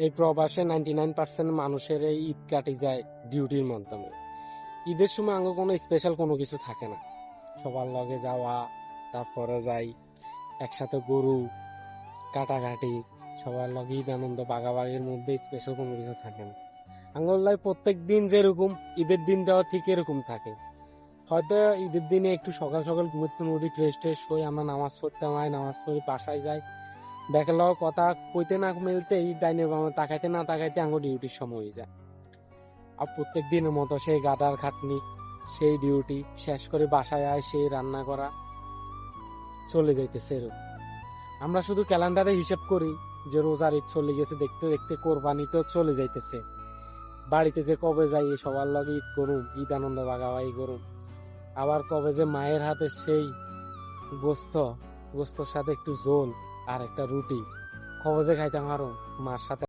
এই প্রবাসে 99% মানুষের এই ঈদ কাটি যায় ডিউটির মাধ্যমে। ঈদের সময় আঙ্গ কোনো স্পেশাল কোনো কিছু থাকে না, সবার লগে যাওয়া, তারপরে যাই একসাথে গরু কাটাকাটি, সবার লগে ঈদ আনন্দ বাগাবাগির মধ্যে স্পেশাল কোনো কিছু থাকে না। আঙ্গল্লায় প্রত্যেক দিন যেরকম ঈদের দিনটাও ঠিক এরকম থাকে। হয়তো ঈদের দিনে একটু সকাল সকাল ঘুমোতে উঠি, ফ্রেশ ট্রেশ হয়ে আমরা নামাজ পড়তে হয়, নামাজ পড়ে বাসায় যাই। দেখল কথা কইতে না মিলতেই ডাইনে বামে তাকাইতে না তাকাইতে আঙ্গো ডিউটির সময় হয়ে যায়। আর প্রত্যেক দিনের মতো সেই গাদার খাটনি, সেই ডিউটি শেষ করে বাসায় আয়, সেই রান্না করা চলে যাইতেছে এরকম। আমরা শুধু ক্যালেন্ডারে হিসেব করি যে রোজার ঈদ চলে গেছে, দেখতে দেখতে কোরবানি তো চলে যাইতেছে। বাড়িতে যে কবে যাই সবার লগে ঈদ করুম, ঈদ আনন্দ ভাগাভাগি করুম, আবার কবে যে মায়ের হাতে সেই গোস্ত, গোস্তর সাথে একটু ঝোল আর একটা রুটি কবে যে খাইতে পারো মার সাথে।